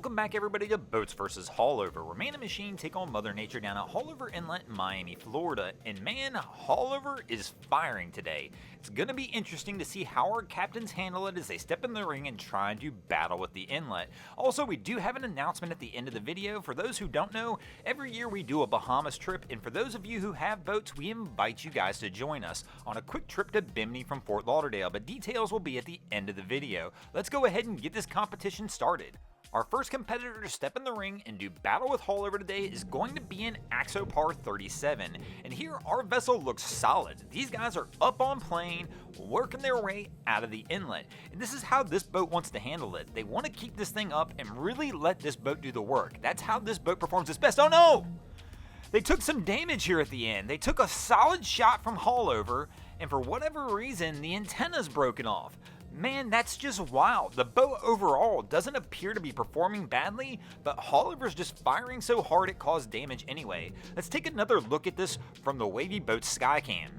Welcome back everybody to Boats vs. Haulover, where man and machine take on Mother Nature down at Haulover Inlet in Miami, Florida. And man, Haulover is firing today. It's going to be interesting to see how our captains handle it as they step in the ring and try and do battle with the inlet. Also, we do have an announcement at the end of the video. For those who don't know, every year we do a Bahamas trip, and for those of you who have boats, we invite you guys to join us on a quick trip to Bimini from Fort Lauderdale, but details will be at the end of the video. Let's go ahead and get this competition started. Our first competitor to step in the ring and do battle with Haulover today is going to be an Axopar 37. And here our vessel looks solid. These guys are up on plane, working their way out of the inlet. And this is how this boat wants to handle it. They want to keep this thing up and really let this boat do the work. That's how this boat performs its best. Oh no! They took some damage here at the end. They took a solid shot from Haulover, and for whatever reason, the antenna's broken off. Man, that's just wild. The boat overall doesn't appear to be performing badly, but Haulover's just firing so hard it caused damage anyway. Let's take another look at this from the Wavy Boats Skycam.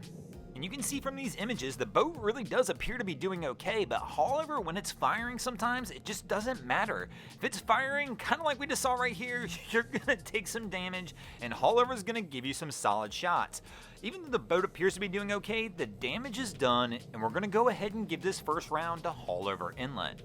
And you can see from these images, the boat really does appear to be doing okay, but Haulover, when it's firing sometimes, it just doesn't matter. If it's firing, kind of like we just saw right here, you're going to take some damage, and Haulover's going to give you some solid shots. Even though the boat appears to be doing okay, the damage is done, and we're going to go ahead and give this first round to Haulover Inlet.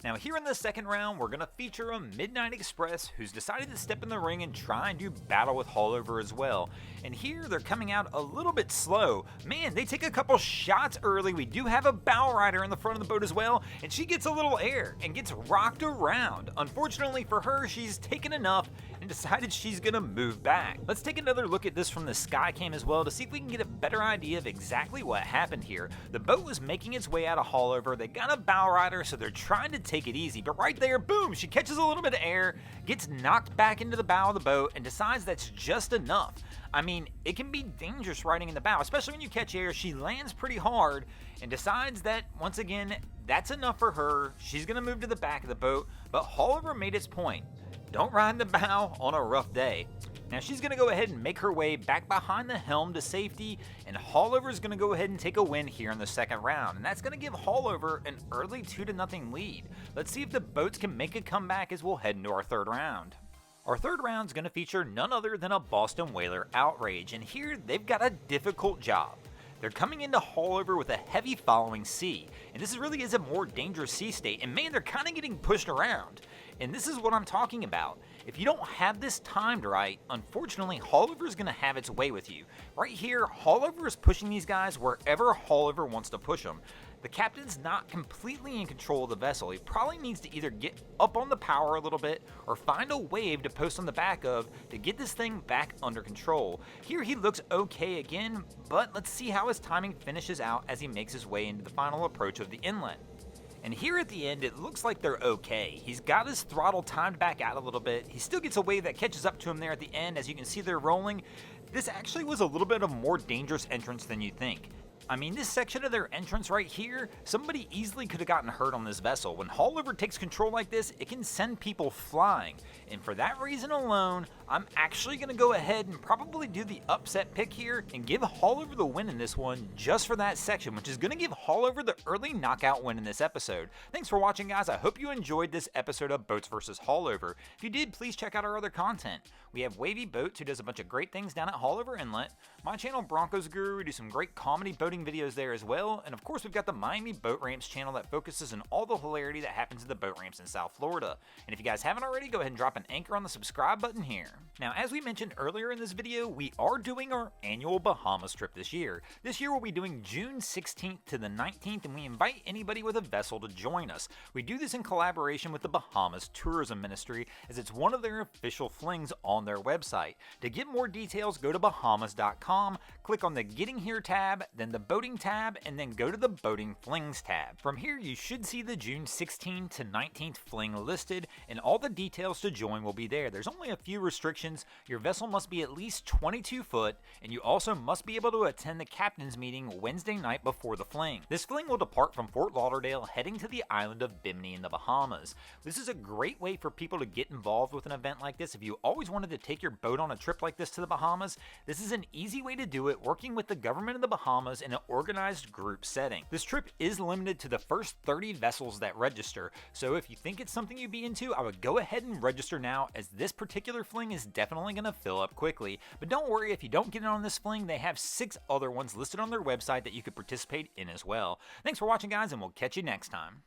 Now here in the second round, we're going to feature a Midnight Express who's decided to step in the ring and try and do battle with Haulover as well. And here they're coming out a little bit slow. Man, they take a couple shots early. We do have a bow rider in the front of the boat as well, and she gets a little air and gets rocked around. Unfortunately for her, she's taken enough and decided she's going to move back. Let's take another look at this from the Skycam as well to see if we can get a better idea of exactly what happened here. The boat was making its way out of Haulover. They got a bow rider, so they're trying to take it easy, but right there, boom, she catches a little bit of air, gets knocked back into the bow of the boat, and decides that's just enough. I mean, it can be dangerous riding in the bow, especially when you catch air. She lands pretty hard and decides that, once again, that's enough for her. She's going to move to the back of the boat, but Haulover made its point. Don't ride in the bow on a rough day. Now she's going to go ahead and make her way back behind the helm to safety, and Haulover is going to go ahead and take a win here in the second round, and that's going to give Haulover an early 2-0 lead. Let's see if the boats can make a comeback as we'll head into our third round. Our third round is going to feature none other than a Boston Whaler Outrage, and here they've got a difficult job. They're coming into Haulover with a heavy following sea, and this really is a more dangerous sea state, and man, they're kind of getting pushed around. And this is what I'm talking about. If you don't have this timed right, unfortunately, Haulover is going to have its way with you. Right here, Haulover is pushing these guys wherever Haulover wants to push them. The captain's not completely in control of the vessel. He probably needs to either get up on the power a little bit or find a wave to post on the back of to get this thing back under control. Here he looks okay again, but let's see how his timing finishes out as he makes his way into the final approach of the inlet. And here at the end, it looks like they're okay. He's got his throttle timed back out a little bit. He still gets a wave that catches up to him there at the end. As you can see, they're rolling. This actually was a little bit of a more dangerous entrance than you think. I mean, this section of their entrance right here, somebody easily could have gotten hurt on this vessel. When Haulover takes control like this, it can send people flying. And for that reason alone, I'm actually going to go ahead and probably do the upset pick here and give Haulover the win in this one just for that section, which is going to give Haulover the early knockout win in this episode. Thanks for watching, guys. I hope you enjoyed this episode of Boats vs. Haulover. If you did, please check out our other content. We have Wavy Boats, who does a bunch of great things down at Haulover Inlet. My channel, Broncos Guru, we do some great comedy boating videos there as well. And of course, we've got the Miami Boat Ramps channel that focuses on all the hilarity that happens at the boat ramps in South Florida. And if you guys haven't already, go ahead and drop an anchor on the subscribe button here. Now, as we mentioned earlier in this video, we are doing our annual Bahamas trip this year. This year we'll be doing June 16th to the 19th, and we invite anybody with a vessel to join us. We do this in collaboration with the Bahamas Tourism Ministry, as it's one of their official flings on their website. To get more details, go to bahamas.com, click on the Getting Here tab, then the Boating tab, and then go to the Boating Flings tab. From here, you should see the June 16th to 19th fling listed, and all the details to join will be there. There's only a few restrictions. Your vessel must be at least 22 foot, and you also must be able to attend the captain's meeting Wednesday night before the fling. This fling will depart from Fort Lauderdale, heading to the island of Bimini in the Bahamas. This is a great way for people to get involved with an event like this. If you always wanted to take your boat on a trip like this to the Bahamas, this is an easy way to do it, working with the government of the Bahamas and in an organized group setting. This trip is limited to the first 30 vessels that register, so if you think it's something you'd be into, I would go ahead and register now, as this particular fling is definitely going to fill up quickly. But don't worry, if you don't get in on this fling, they have 6 other ones listed on their website that you could participate in as well. Thanks for watching, guys, and we'll catch you next time.